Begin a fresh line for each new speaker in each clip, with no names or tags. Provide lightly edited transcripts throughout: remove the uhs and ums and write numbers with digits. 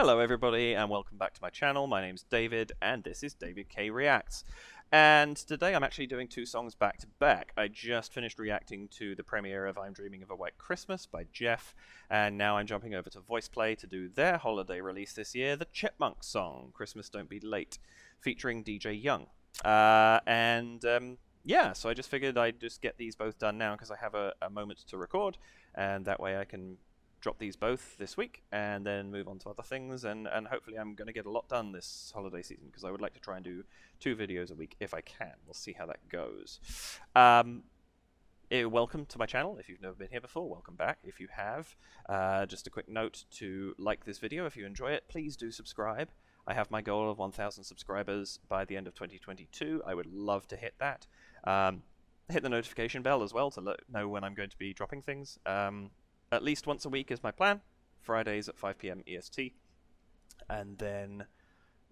Hello everybody and welcome back to my channel. My name's David and this is David K Reacts. And today I'm actually doing two songs back to back. I just finished reacting to the premiere of I'm Dreaming of a White Christmas by Jeff, and now I'm jumping over to VoicePlay to do their holiday release this year, the Chipmunk Song, Christmas Don't Be Late, featuring DJ Young. Yeah, so I just figured I'd just get these both done now because I have a moment to record, and that way I can drop these both this week and then move on to other things, and hopefully I'm going to get a lot done this holiday season because I would like to try and do 2 videos a week if I can. We'll see how that goes. Welcome to my channel. If you've never been here before, welcome back. If you have, just a quick note to like this video. If you enjoy it, please do subscribe. I have my goal of 1,000 subscribers by the end of 2022. I would love to hit that. Hit the notification bell as well to know when I'm going to be dropping things. At least once a week is my plan, Fridays at 5 PM EST, and then,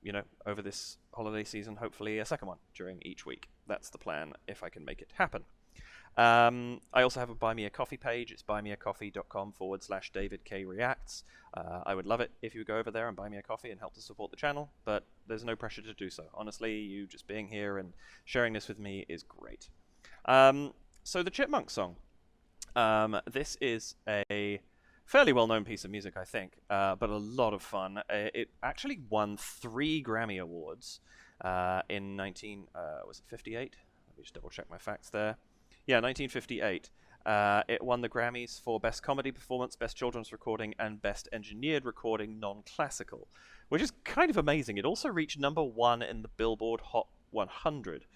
you know, over this holiday season, hopefully a second one during each week. That's the plan, if I can make it happen. I also have a Buy Me a Coffee page. It's buymeacoffee.com/DavidKReacts. I would love it if you would go over there and buy me a coffee and help to support the channel, but there's no pressure to do so. Honestly, you just being here and sharing this with me is great. So the Chipmunk Song. This is a fairly well-known piece of music, I think, but a lot of fun. It actually won 3 Grammy Awards in 1958? Let me just double-check my facts there. Yeah, 1958. It won the Grammys for Best Comedy Performance, Best Children's Recording, and Best Engineered Recording Non-Classical, which is kind of amazing. It also reached #1 in the Billboard Hot 100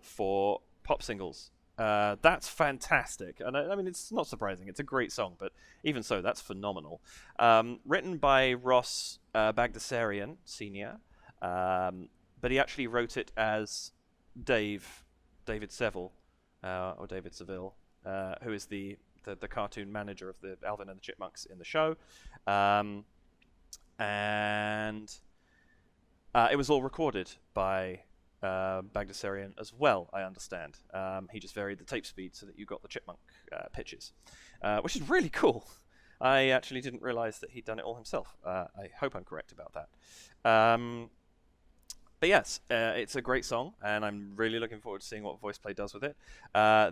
for pop singles. That's fantastic, and I mean, it's not surprising. It's a great song, but even so, that's phenomenal. Written by Ross Bagdasarian Sr, but he actually wrote it as David Seville, or David Seville, who is the cartoon manager of the Alvin and the Chipmunks in the show, and it was all recorded by Bagdasarian as well, I understand. He just varied the tape speed so that you got the chipmunk pitches, which is really cool. I actually didn't realize that he'd done it all himself. I hope I'm correct about that. But yes, it's a great song, and I'm really looking forward to seeing what VoicePlay does with it.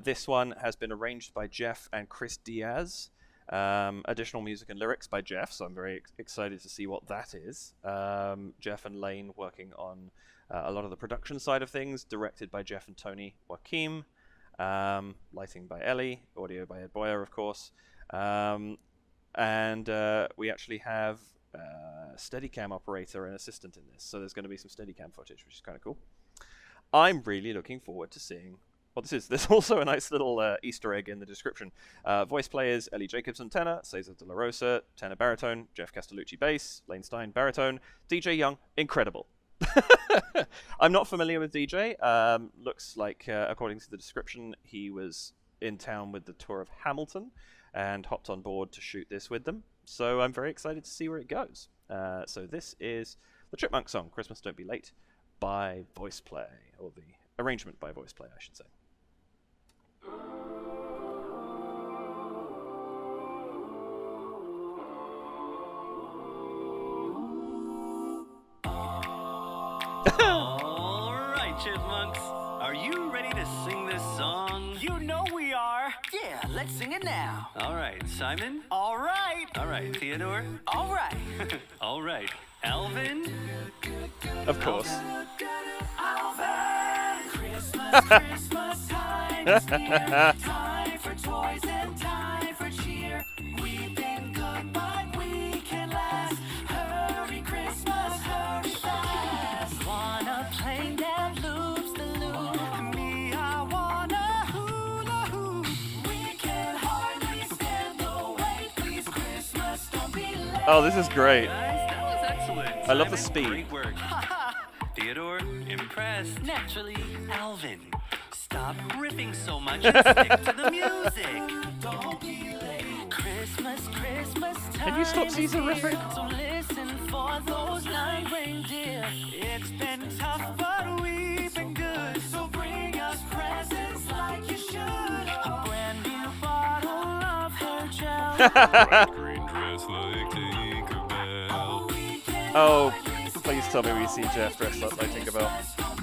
This one has been arranged by Jeff and Chris Diaz. Additional music and lyrics by Jeff, so I'm very excited to see what that is. Jeff and Lane working on a lot of the production side of things, directed by Jeff and Tony Joachim, lighting by Ellie, audio by Ed Boyer, of course, and we actually have Steadicam operator and assistant in this, so there's going to be some Steadicam footage, which is kind of cool. I'm really looking forward to seeing what this is. There's also a nice little Easter egg in the description. Voice players: Ellie Jacobson tenor, Cesar De La Rosa tenor baritone, Jeff Castellucci bass, Lane Stein baritone, DJ Young incredible. I'm not familiar with DJ. Looks like, according to the description, he was in town with the tour of Hamilton and hopped on board to shoot this with them. So I'm very excited to see where it goes. So this is the Chipmunk Song, Christmas Don't Be Late, by VoicePlay, or the arrangement by VoicePlay, I should say.
Alright, Chipmunks. Are you ready to sing this song?
You know we are. Yeah, let's sing it now.
Alright, Simon?
Alright.
Alright, Theodore?
Alright.
Alright, Alvin?
Of course.
Alvin! Christmas time is here. Time for toys and time for cheer. We've been good, but we can last. Hurry, Christmas, hurry fast. Wanna plane that loops the loop. Me, I wanna hula hoop. We can hardly stand the wait. Please, Christmas, don't be late.
Oh, this is great.
Nice, that was excellent.
I love the
Simon,
speed.
Great work. Theodore, impressed.
Naturally.
Alvin, stop riffing so much and stick to the music.
Don't be late. Christmas time.
Can you stop Caesar riffing?
So listen for those 9 reindeer. It's been tough, but we've been good. So bring us presents like you should. A brand new bottle of hair gel.
Green dress like Tinkerbell.
Oh, please tell me we see Jeff dressed up like Tinkerbell.
Don't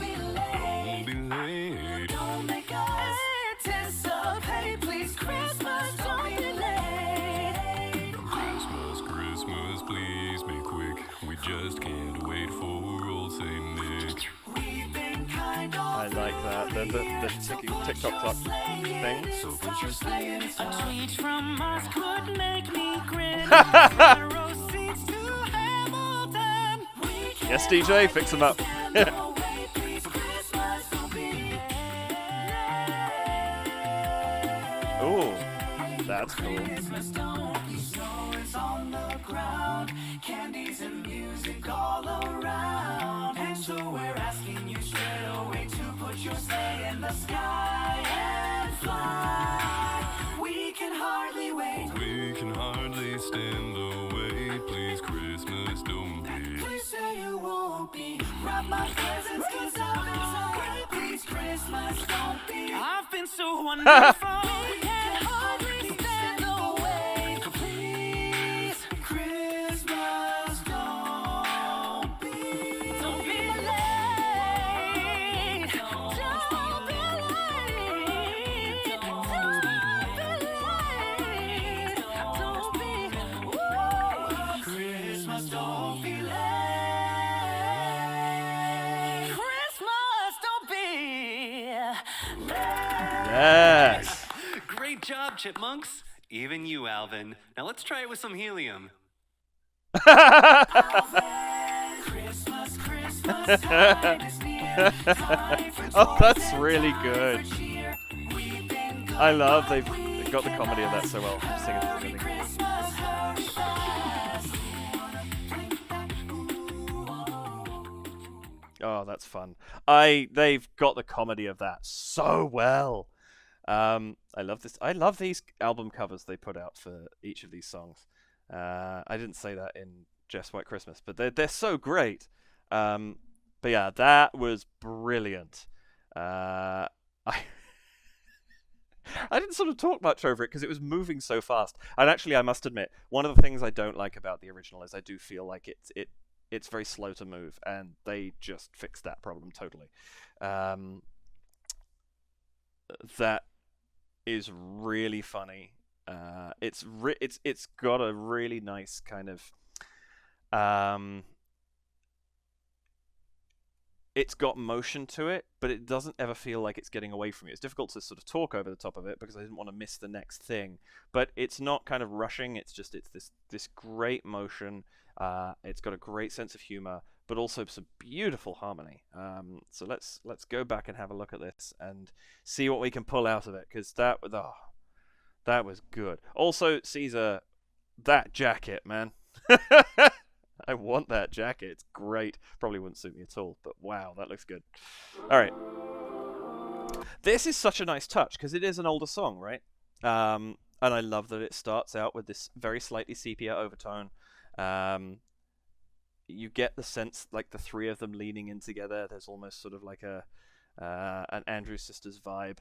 be late. Don't make us anticipate. Please, Christmas, don't be late.
Christmas, Christmas, please be quick. We just can't wait for old Saint Nick.
We've been kind of
I like that. The ticking TikTok clock thing.
So put your sleigh in.
A tweet from us could make me grin. Zero seats to Hamilton.
Yes, DJ, fix them up. Ooh, that's cool.
On the ground, candies and music all around. And so we're asking you straight away to put your sleigh in the sky and fly. We can hardly wait.
We can hardly stand the wait. Please, Christmas, don't be.
Please say you won't be. Wrap my presents 'cause I've been so great. Please, Christmas, don't be.
I've been so wonderful.
We can hardly stand the wait. Please, Christmas, don't be.
Don't be late. Don't be late. Don't be late. Don't be.
Christmas, don't be late.
Christmas, don't be.
Yes.
Great job, Chipmunks. Even you, Alvin. Now let's try it with some helium.
Christmas, Christmas time is near. Time for
Oh, that's
toys
really
and
good.
time for cheer. We've been good
I love
by
they've got the comedy of that so well. I'm singing at the beginning.
Christmas, hurry fast.
Oh, that's fun. They've got the comedy of that so well. I love this. I love these album covers they put out for each of these songs. I didn't say that in Jeff's White Christmas, but they're so great. But yeah, that was brilliant. I I didn't sort of talk much over it because it was moving so fast. And actually, I must admit, one of the things I don't like about the original is I do feel like it's very slow to move, and they just fixed that problem totally. That is really funny. It's got a really nice kind of it's got motion to it, but it doesn't ever feel like it's getting away from you. It's difficult to sort of talk over the top of it because I didn't want to miss the next thing. But it's not kind of rushing. It's this great motion. It's got a great sense of humor, but also some beautiful harmony. So let's go back and have a look at this and see what we can pull out of it, because that was good. Also, Caesar, that jacket, man. I want that jacket. It's great. Probably wouldn't suit me at all, but wow, that looks good. All right. This is such a nice touch because it is an older song, right? And I love that it starts out with this very slightly sepia overtone. You get the sense like the three of them leaning in together. There's almost sort of like an Andrew Sisters vibe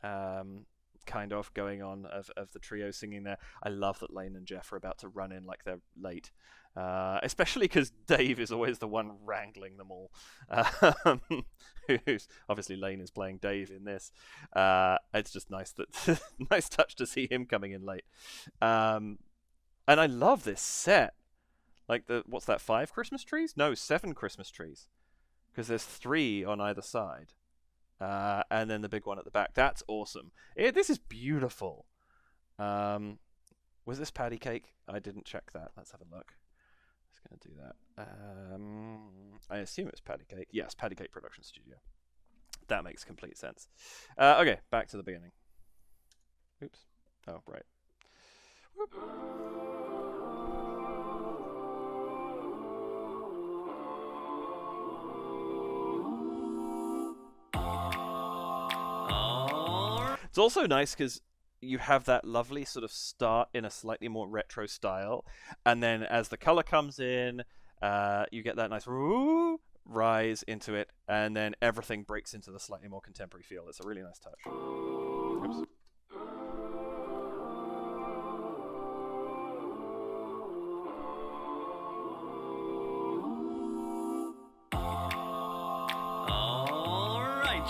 kind of going on of the trio singing there. I love that Lane and Jeff are about to run in like they're late. Especially because Dave is always the one wrangling them all. Who's obviously Lane is playing Dave in this. It's just nice nice touch to see him coming in late. And I love this set. Like what's that? 5 Christmas trees? No, 7 Christmas trees, because there's 3 on either side, and then the big one at the back. That's awesome. This is beautiful. Was this patty cake? I didn't check that. Let's have a look. Going to do that. I assume it's Patty Cake. Yes, Patty Cake Production Studio. That makes complete sense. Okay, back to the beginning. Oops. Oh, right. Whoop. It's also nice because you have that lovely sort of start in a slightly more retro style, and then as the color comes in, you get that nice rise into it, and then everything breaks into the slightly more contemporary feel. It's a really nice touch. Oops.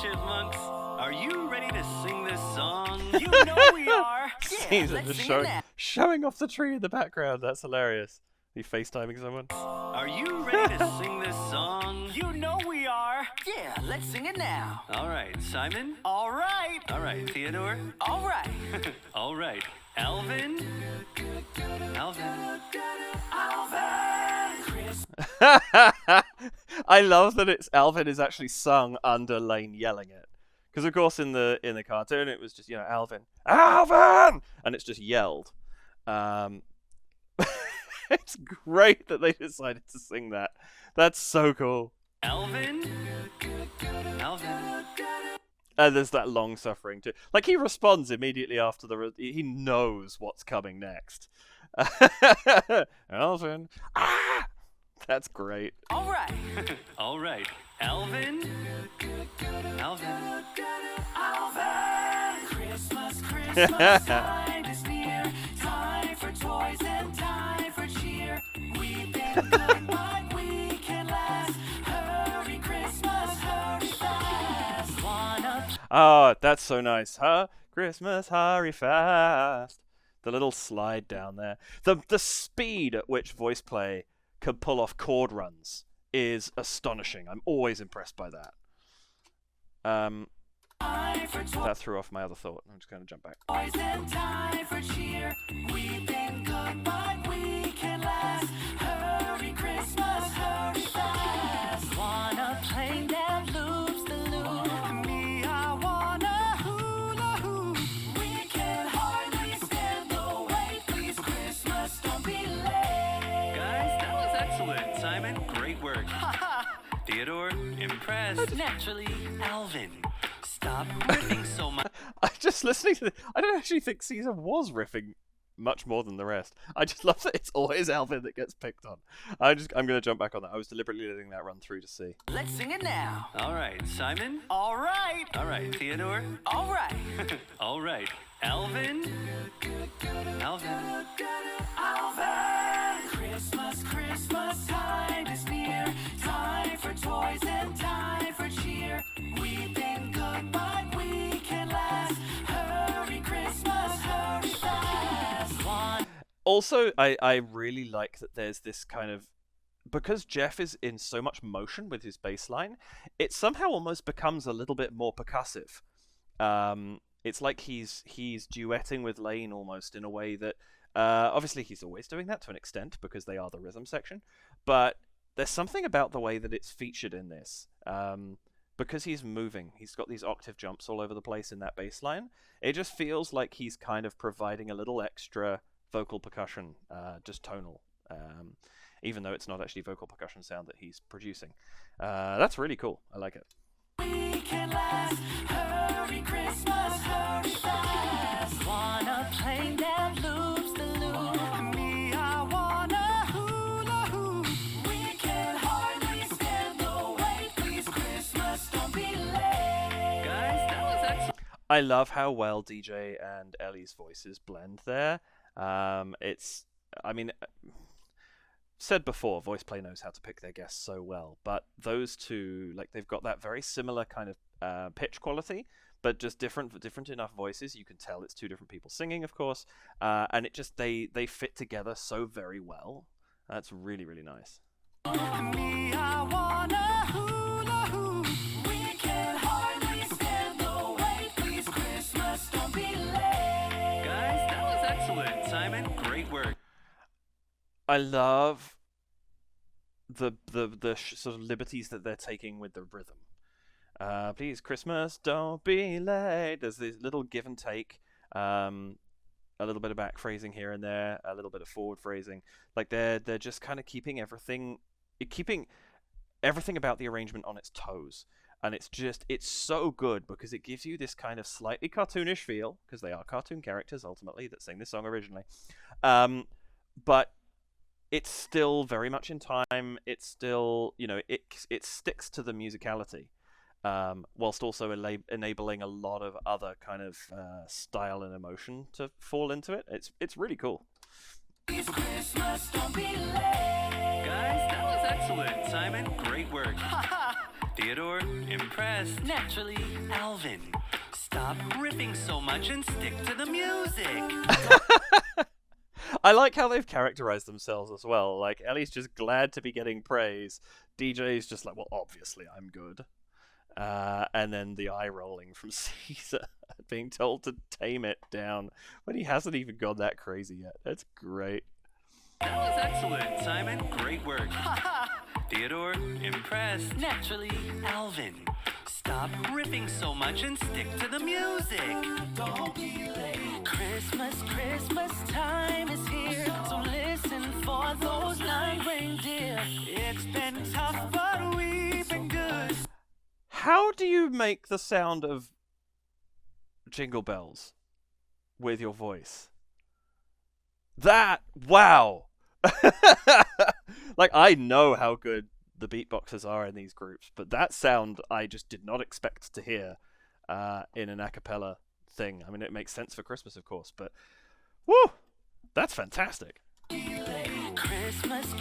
Chipmunks. Are you ready to sing this song?
You know we are.
Scenes of
let's
just
sing it now.
showing off the tree in the background. That's hilarious. Are you FaceTiming someone?
Are you ready to sing this song?
You know we are. Yeah, let's sing it now.
All right, Simon.
All right.
All right, Theodore.
All right.
All right, Alvin. Alvin.
I love that it's Alvin is actually sung under Lane yelling it. Because of course in the cartoon it was just, Alvin, and it's just yelled. It's great that they decided to sing that. That's so cool.
Alvin. Alvin.
And there's that long suffering too. Like he responds immediately after he knows what's coming next. Alvin. Ah! That's great.
All right.
All right, Alvin. Alvin.
Christmas, Christmas time is near. Time for toys and time for cheer. We've been good, but we can last. Hurry, Christmas, hurry fast.
Oh, that's so nice. Huh? Christmas, hurry fast. The little slide down there. The speed at which VoicePlay can pull off chord runs is astonishing. I'm always impressed by that. That threw off my other thought. I'm just going to jump back.
Toys and time for cheer. We've been good, but we can last. Hurry, Christmas, hurry fast. Wanna plane that loops the loop. Me, I wanna hula hoop. We can hardly stand the wait. Please, Christmas, don't be late.
Guys, that was excellent. Simon, great work. Theodore, impressed.
Naturally.
Alvin, stop riffing so much.
I just listening to I don't actually think Caesar was riffing much more than the rest. I just love that it's always Alvin that gets picked on. I'm going to jump back on that. I was deliberately letting that run through to see.
Let's sing it now.
All right, Simon.
All right.
All right, Theodore.
All right.
All right, Alvin. Alvin.
Christmas, Christmas time is near. Time for toys and time for cheer. We've been good, but we can last. Hurry, Christmas, hurry fast.
Also, I really like that there's this kind of, because Jeff is in so much motion with his bass line, it somehow almost becomes a little bit more percussive. It's like he's duetting with Lane almost in a way that, obviously he's always doing that to an extent because they are the rhythm section, but there's something about the way that it's featured in this. Because he's moving, he's got these octave jumps all over the place in that bass line. It just feels like he's kind of providing a little extra vocal percussion, just tonal, even though it's not actually vocal percussion sound that he's producing. That's really cool. I like it.
We can last. Hurry, Christmas, hurry fast. Wanna plane that loops the loop. Me, I wanna hula hoop. We can hardly stand the wait. Please, Christmas, don't be late.
Guys, that was excellent.
I love how well DJ and Ellie's voices blend there. Said before, VoicePlay knows how to pick their guests so well, but those two, like, they've got that very similar kind of pitch quality, but just different enough voices. You can tell it's two different people singing, of course, and it just they fit together so very well. That's really, really nice.
Me, I wanna hula hoop. We can hardly stand the wait. Please, Christmas, don't be late.
Guys, that was excellent. Simon, great work.
I love the sort of liberties that they're taking with the rhythm. Please, Christmas, don't be late. There's this little give and take, a little bit of back phrasing here and there, a little bit of forward phrasing. Like they're just kind of keeping everything about the arrangement on its toes. And it's so good because it gives you this kind of slightly cartoonish feel, because they are cartoon characters ultimately that sang this song originally. But it's still very much in time. It's still, it sticks to the musicality, whilst also enabling a lot of other kind of style and emotion to fall into it. It's really cool.
Please, Christmas, don't be late.
Guys, that was excellent. Simon, great work.
Theodore, impressed.
Naturally.
Alvin, stop riffing so much and stick to the music.
I like how they've characterized themselves as well. Like, Ellie's just glad to be getting praise. DJ's just like, well, obviously I'm good. And then the eye rolling from Caesar being told to tame it down when he hasn't even gone that crazy yet. That's great.
That was excellent, Simon. Great work. Theodore, impressed.
Naturally.
Alvin, stop riffing so much and stick to the music.
Don't be late. Christmas time is here. So listen for those 9 reindeer.
It's been tough, but we've been good.
How do you make the sound of Jingle Bells with your voice? Wow! Like, I know how good the beatboxers are in these groups, but that sound I just did not expect to hear in an a cappella thing. I mean, it makes sense for Christmas, of course, but woo! That's fantastic.
Christmas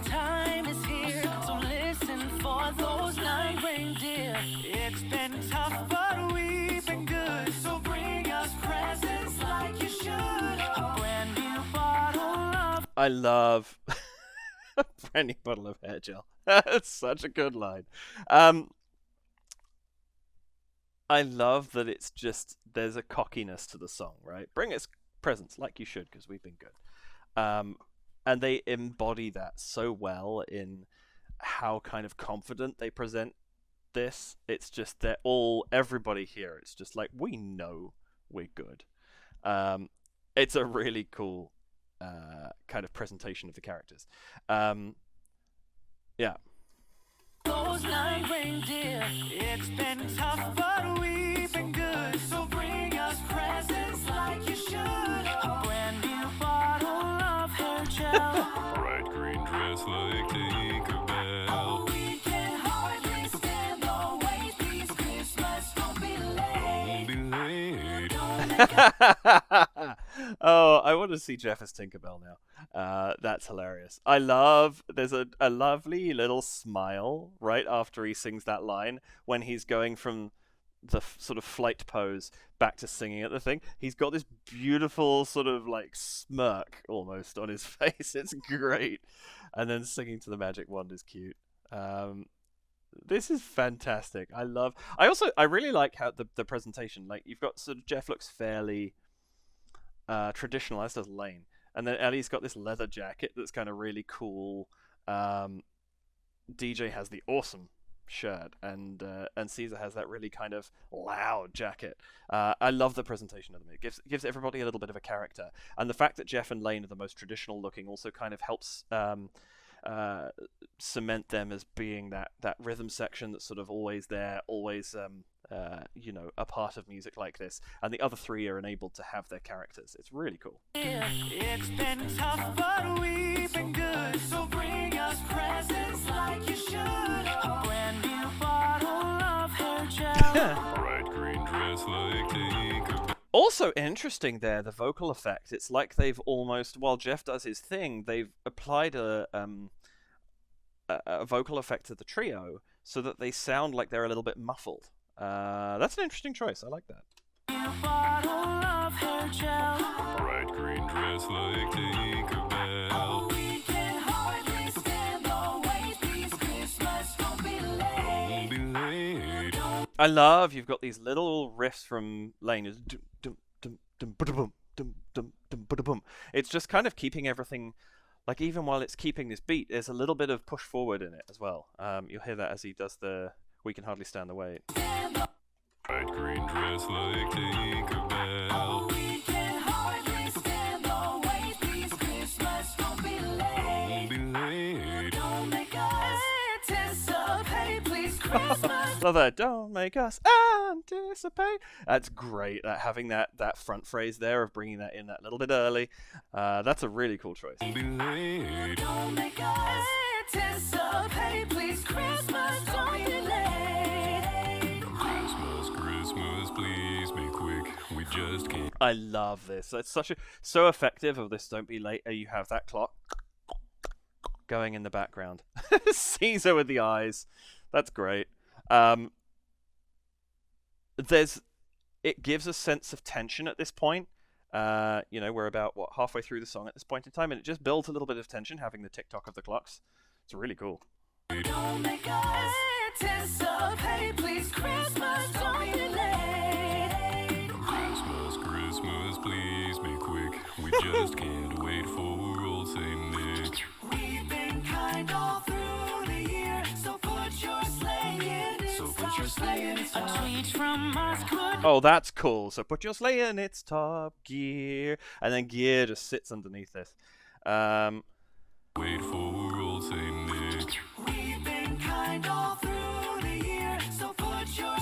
time is here. So listen for those 9 reindeer.
It's been tough, but we've been good. So bring us presents like you should.
A brand new bottle of
I love a brand new bottle of hair gel. That's such a good line. I love that it's just, there's a cockiness to the song, right? Bring us presents like you should, because we've been good. And they embody that so well in how kind of confident they present this. It's just everybody here, it's just like, we know we're good. It's a really cool kind of presentation of the characters. Yeah.
those 9 reindeer.
It's been tough, but we've been good. So bring us presents like you should.
A brand new bottle of hair gel.
Bright green dress like Tinkerbell.
We can hardly stand the wait. Please, Christmas, don't be late.
Don't be late.
Oh, I want to see Jeff as Tinkerbell now. That's hilarious. There's a lovely little smile right after he sings that line when he's going from the sort of flight pose back to singing at the thing. He's got this beautiful sort of like smirk almost on his face. It's great. And then singing to the magic wand is cute. This is fantastic. I really like how the presentation, like you've got sort of Jeff looks fairly traditional, as does Lane. And then Ellie's got this leather jacket that's kind of really cool. DJ has the awesome shirt, and Caesar has that really kind of loud jacket. I love the presentation of them. It gives everybody a little bit of a character, and the fact that Jeff and Lane are the most traditional looking also kind of helps cement them as being that rhythm section that's sort of always there, always a part of music like this, and the other 3 are enabled to have their characters. It's really cool.
It's been tough, but we've been good. So bring us presents like you should.
A brand new bottle of hair gel.
Bright green dress like Tinkerbell.
Also interesting there, the vocal effect. It's like they've almost, while Jeff does his thing, they've applied a vocal effect to the trio so that they sound like they're a little bit muffled. That's an interesting choice. I like that.
New bottle of hair gel.
Bright green dress like Tinkerbell.
We can hardly stand the wait. Please, Christmas, don't be late.
Don't be late.
I love you've got these little riffs from Lane. It's dum, dum, dum, dum, ba-da-bum, dum, dum, dum, ba-da-bum. It's just kind of keeping everything, like even while it's keeping this beat, there's a little bit of push forward in it as well. You'll hear that as he does the We Can Hardly Stand the Wait.
Bright green dress like Tinkerbell.
We can hardly stand the wait. Please, Christmas, don't be late.
Don't be late.
Don't make us anticipate. Please, Christmas.
Love that. Don't make us anticipate. That's great. Having that front phrase there of bringing that in that little bit early. That's a really cool choice.
Don't be late.
Don't make us anticipate. Please, Christmas, don't be late.
Christmas, please be quick. We just can't.
I love this. It's so effective of this Don't Be Late. You have that clock going in the background. Caesar with the eyes. That's great. It gives a sense of tension at this point. We're about halfway through the song at this point in time, and it just builds a little bit of tension having the tick-tock of the clocks. It's really cool.
Don't make us anticipate, please, Christmas, don't be late.
Christmas, Christmas, please be quick. We just can't wait for old Saint Nick.
We've been kind all through the year, so put your sleigh in its top. A tweet from us could
Oh, that's cool. So put your sleigh in its top gear, and then gear just sits underneath this.
Wait for old Saint Nick.
We've been kind all through the year, so put your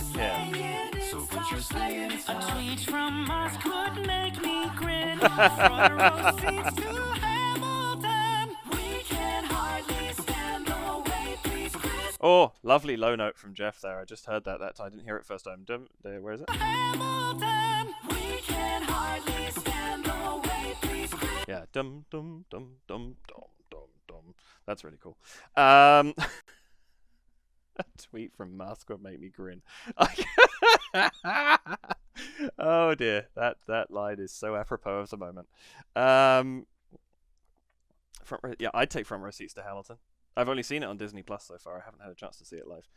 sleigh in its top. A tweet from us could make me grin. Front row seats to Hamilton. We can hardly stand the wait, please, Chris.
Oh, lovely low note from Jeff there. I just heard that time. I didn't hear it first time. Where is it?
Hamilton. We can hardly stand the wait, please, Chris.
Yeah, dum dum dum dum dum dum dum. That's really cool. A tweet from Musk would make me grin. Oh dear, that line is so apropos of the moment. I'd take front row seats to Hamilton. I've only seen it on Disney Plus so far. I haven't had a chance to see it live.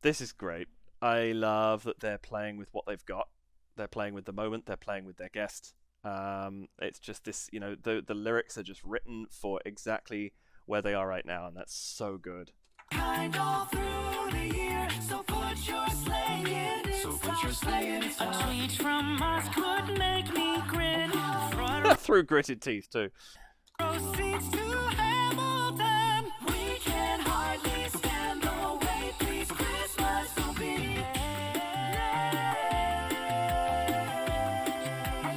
This is great. I love that they're playing with what they've got. They're playing with the moment. They're playing with their guest. It's just this, the lyrics are just written for exactly where they are right now, and that's so good.
Kind all through the year, so put your sleigh in its top. A tweet from us could make me grin. Front
Through gritted teeth too.
row seats to Hamilton. We can hardly stand the wait, please, Christmas, don't be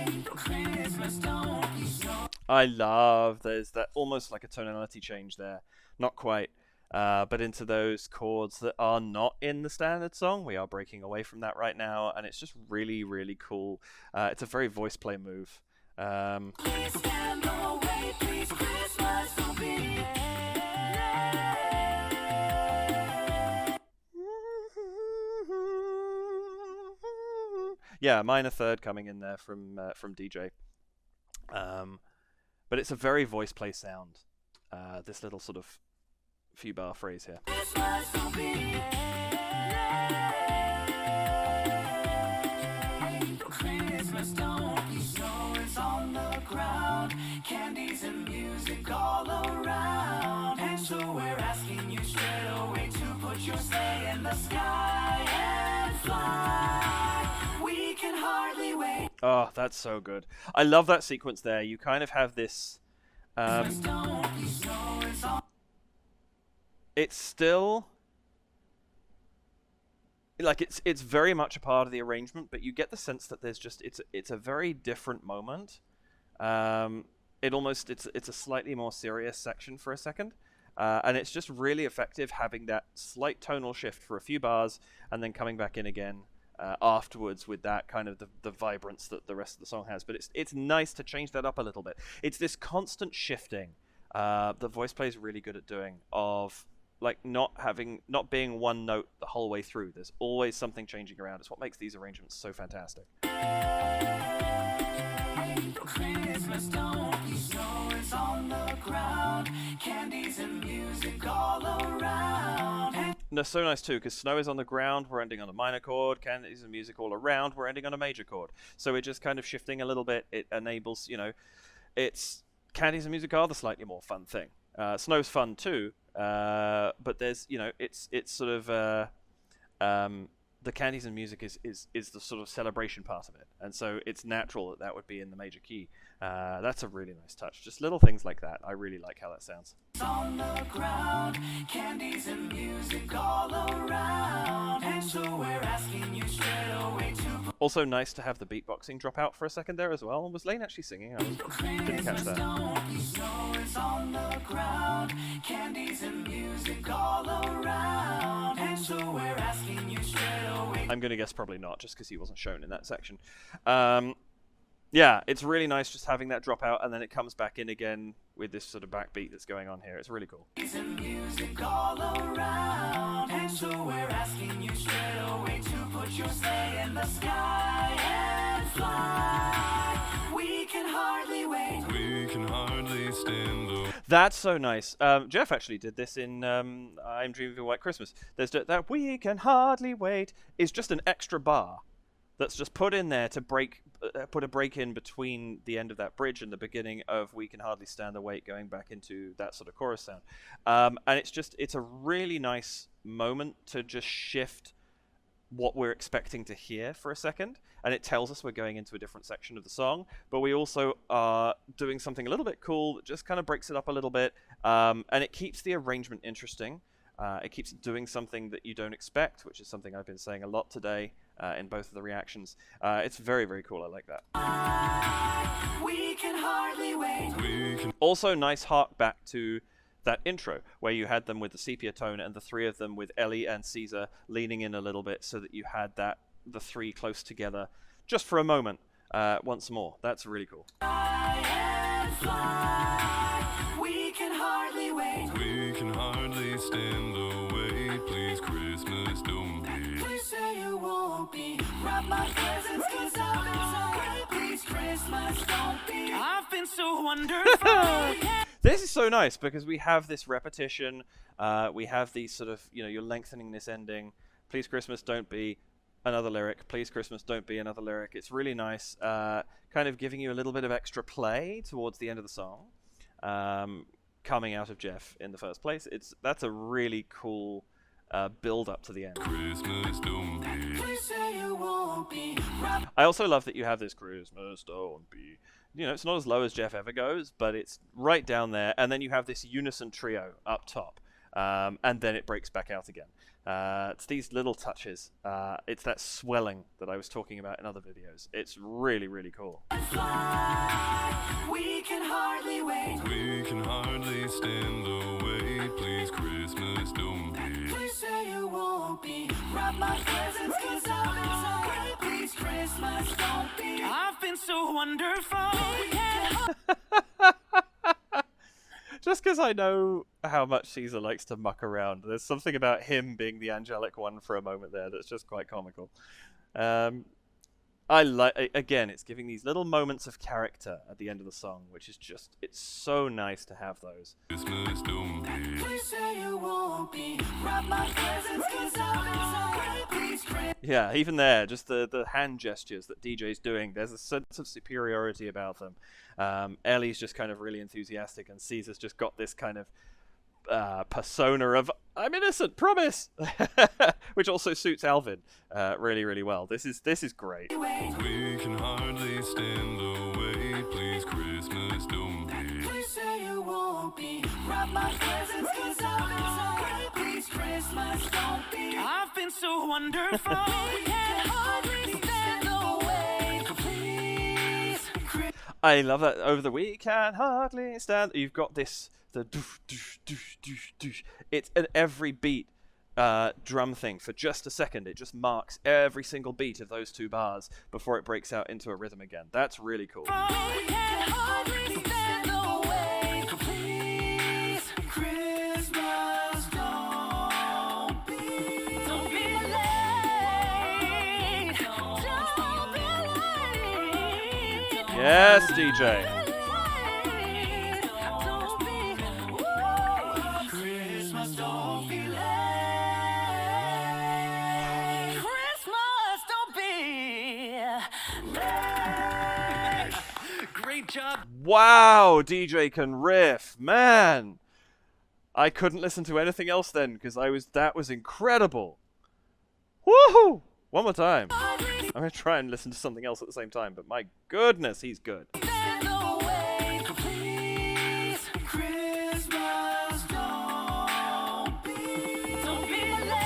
late. Christmas, don't be so.
I love there's that almost like a tonality change there. Not quite. But into those chords that are not in the standard song. We are breaking away from that right now, and it's just really, really cool. It's a very VoicePlay move.
Please stand the wait, please, Christmas, don't be late.
Yeah, minor third coming in there from DJ. But it's a very VoicePlay sound. This little sort of few bar phrase here.
Christmas, don't be late. Christmas, don't be snow is on the ground. Candies and music all around. And so we're asking you straight away to put your sleigh in the sky and fly. We can hardly wait.
Oh, that's so good. I love that sequence there. You kind of have this.
Christmas, don't be snow is on.
It's still like it's very much a part of the arrangement, but you get the sense that there's just it's a very different moment. It's a slightly more serious section for a second, and it's just really effective having that slight tonal shift for a few bars and then coming back in again afterwards with that kind of the vibrance that the rest of the song has. But it's nice to change that up a little bit. It's this constant shifting that VoicePlay is really good at doing of like not being one note the whole way through. There's always something changing around. It's what makes these arrangements so fantastic.
Christmas, don't be snow is on the ground. Candies and music all around.
No, so nice too, because snow is on the ground, we're ending on a minor chord, candies and music all around, we're ending on a major chord. So we're just kind of shifting a little bit. It enables, it's candies and music are the slightly more fun thing. Snow's fun too, but there's, it's sort of the candies and music is the sort of celebration part of it, and so it's natural that would be in the major key. That's a really nice touch. Just little things like that. I really like how that sounds.
On the ground, candies and music all around. And so we're asking you straight away to
Also nice to have the beatboxing drop out for a second there as well. Was Lane actually singing? I didn't catch that.
snow is on the ground. Candies and music all around. And so we're asking you straight away.
I'm going to guess probably not, just because he wasn't shown in that section. Yeah, it's really nice just having that drop out, and then it comes back in again with this sort of backbeat that's going on here. It's really cool.
And music all around, and so we're asking you straight away to put your sleigh in the sky and fly. We can hardly wait.
We can hardly stand the
That's so nice. Jeff actually did this in I'm Dreaming of a White Christmas. There's that "We can hardly wait" is just an extra bar that's just put in there to put a break in between the end of that bridge and the beginning of "We Can Hardly Stand the Wait," going back into that sort of chorus sound. And it's a really nice moment to just shift what we're expecting to hear for a second, and it tells us we're going into a different section of the song, but we also are doing something a little bit cool that just kind of breaks it up a little bit, and it keeps the arrangement interesting. It keeps doing something that you don't expect, which is something I've been saying a lot today in both of the reactions. It's very, very cool. I like that.
We can hardly wait.
Also, nice hark back to that intro where you had them with the sepia tone and the three of them with Ellie and Caesar leaning in a little bit, so that you had the three close together just for a moment once more. That's really cool.
And fly. We can hardly wait.
We can hardly stand the wait. Please, Christmas, don't be.
Please say you won't be. Wrap my presents 'cause I've been so great. Please, Christmas, don't be. I've been so wonderful.
This is so nice because we have this repetition. We have these sort of, you're lengthening this ending. Please, Christmas, don't be another lyric. Please, Christmas, don't be another lyric. It's really nice, kind of giving you a little bit of extra play towards the end of the song, coming out of Jeff in the first place. That's a really cool build up to the end.
Christmas, don't be.
Please say you won't be.
I also love that you have this "Christmas, don't be." It's not as low as Jeff ever goes, but it's right down there. And then you have this unison trio up top, and then it breaks back out again. It's these little touches. It's that swelling that I was talking about in other videos. It's really, really cool.
Fly. We can hardly wait.
We can hardly stand the wait. Please, Christmas, don't be.
Please say you won't be. Wrap my presents 'cause I've been so great. Please, Christmas, don't be. I've been so wonderful.
Just because I know how much Caesar likes to muck around, there's something about him being the angelic one for a moment there that's just quite comical. Again, it's giving these little moments of character at the end of the song, which is it's so nice to have those.
Christmas, don't be.
Please say you won't be. Wrap my presents 'cause I've been so great. Please, Christmas.
Yeah, even there, just the hand gestures that DJ's doing, there's a sense of superiority about them. Ellie's just kind of really enthusiastic, and Caesar's just got this kind of persona of "I'm innocent, promise," which also suits Alvin really, really well. This is great.
We can hardly stand the wait. Please, Christmas, don't be.
Please say you won't be. Wrap my presents 'cause I've been so great. Please, Christmas, don't be. I've been so wonderful. We can hardly stand the wait. Please,
I love that. Over the "We can hardly stand." You've got this, the doosh, doosh, doosh, doosh, doosh. It's an every beat drum thing for just a second. It just marks every single beat of those two bars before it breaks out into a rhythm again. That's really cool.
we can hardly stand the wait. Please, Christmas, don't be late. Don't be late.
Yes, DJ.
Christmas, don't be late. Christmas, don't be late. Great job.
Wow, DJ can riff, man. I couldn't listen to anything else then because that was incredible. Woohoo! One more time. I'm gonna try and listen to something else at the same time, but my goodness, he's good.
Stand away, please. Christmas, don't be late. Don't be late.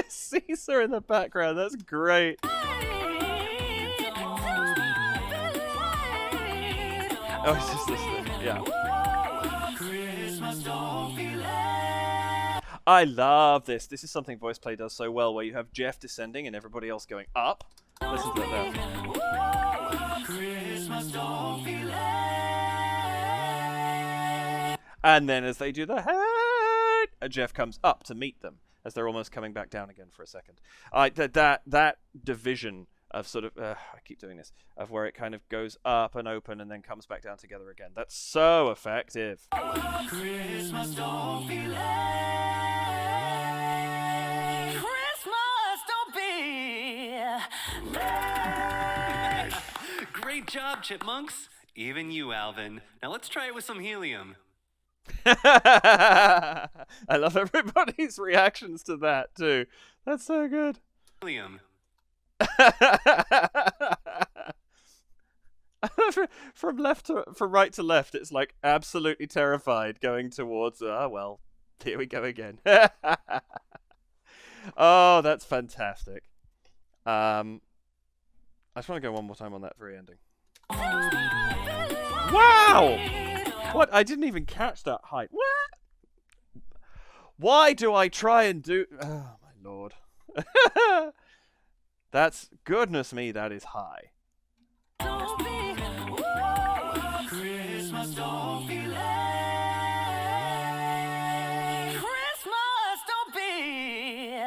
Caesar in the background, that's great. Oh, it's just this thing, yeah.
Christmas, don't be late.
I love this. This is something VoicePlay does so well, where you have Jeff descending and everybody else going up. Listen to that there.
Christmas don't be late.
And then as they do the hey, Jeff comes up to meet them as they're almost coming back down again for a second. That division of sort of, I keep doing this, of where it kind of goes up and open and then comes back down together again. That's so effective.
Christmas don't be late. Christmas don't be late.
Great job, Chipmunks. Even you, Alvin. Now let's try it with some helium.
I love everybody's reactions to that too. That's so good.
Helium.
From right to left, it's like absolutely terrified going towards. Well, here we go again. Oh, that's fantastic. I just want to go one more time on that very ending. Wow! What? I didn't even catch that height. What? Why do I try and do? Oh my lord! That's goodness me. That is high.
Christmas don't be late. Christmas don't be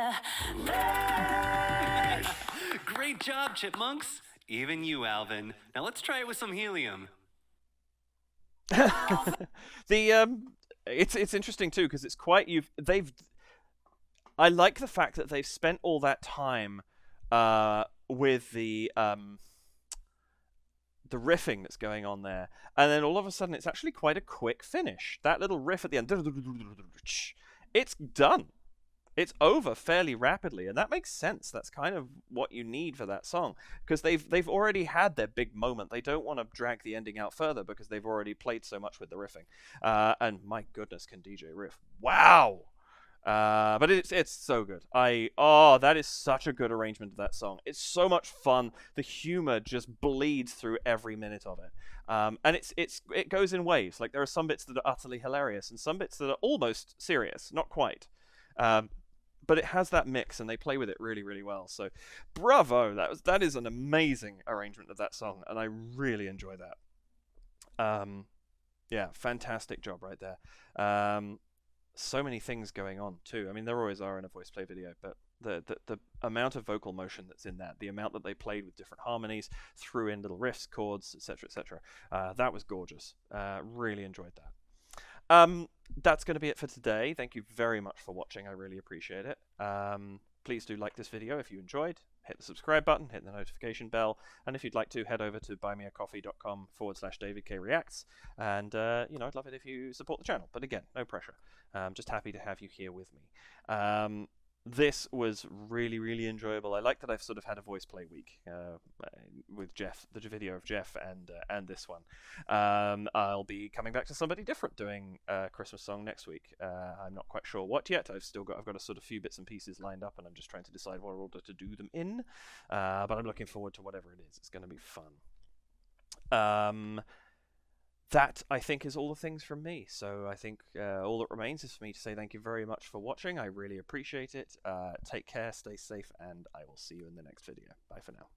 late.
Great job, Chipmunks. Even you, Alvin. Now let's try it with some helium.
It's interesting too because it's quite I like the fact that they've spent all that time with the riffing that's going on there, and then all of a sudden it's actually quite a quick finish. That little riff at the end, it's done. It's over fairly rapidly, and that makes sense. That's kind of what you need for that song, because they've already had their big moment. They don't want to drag the ending out further because they've already played so much with the riffing. And my goodness, can DJ riff? Wow! But it's so good. That is such a good arrangement of that song. It's so much fun. The humor just bleeds through every minute of it. And it goes in waves. Like there are some bits that are utterly hilarious and some bits that are almost serious, not quite. But it has that mix, and they play with it really, really well. So, bravo! That is an amazing arrangement of that song, and I really enjoy that. Yeah, fantastic job right there. So many things going on too. I mean, there always are in a VoicePlay video, but the amount of vocal motion that's in that, the amount that they played with different harmonies, threw in little riffs, chords, etc., etc. That was gorgeous. Really enjoyed that. That's going to be it for today. Thank you very much for watching. I really appreciate it. Please do like this video if you enjoyed. Hit the subscribe button, hit the notification bell, and if you'd like to, head over to buymeacoffee.com/DavidKReacts. And, I'd love it if you support the channel. But again, no pressure. Just happy to have you here with me. This was really, really enjoyable. I like that I've sort of had a VoicePlay week with Jeff, the video of Jeff, and this one. I'll be coming back to somebody different doing a Christmas song next week. I'm not quite sure what yet. I've got a sort of few bits and pieces lined up, and I'm just trying to decide what order to do them in. But I'm looking forward to whatever it is. It's going to be fun. That, I think, is all the things from me. So I think all that remains is for me to say thank you very much for watching. I really appreciate it. Take care, stay safe, and I will see you in the next video. Bye for now.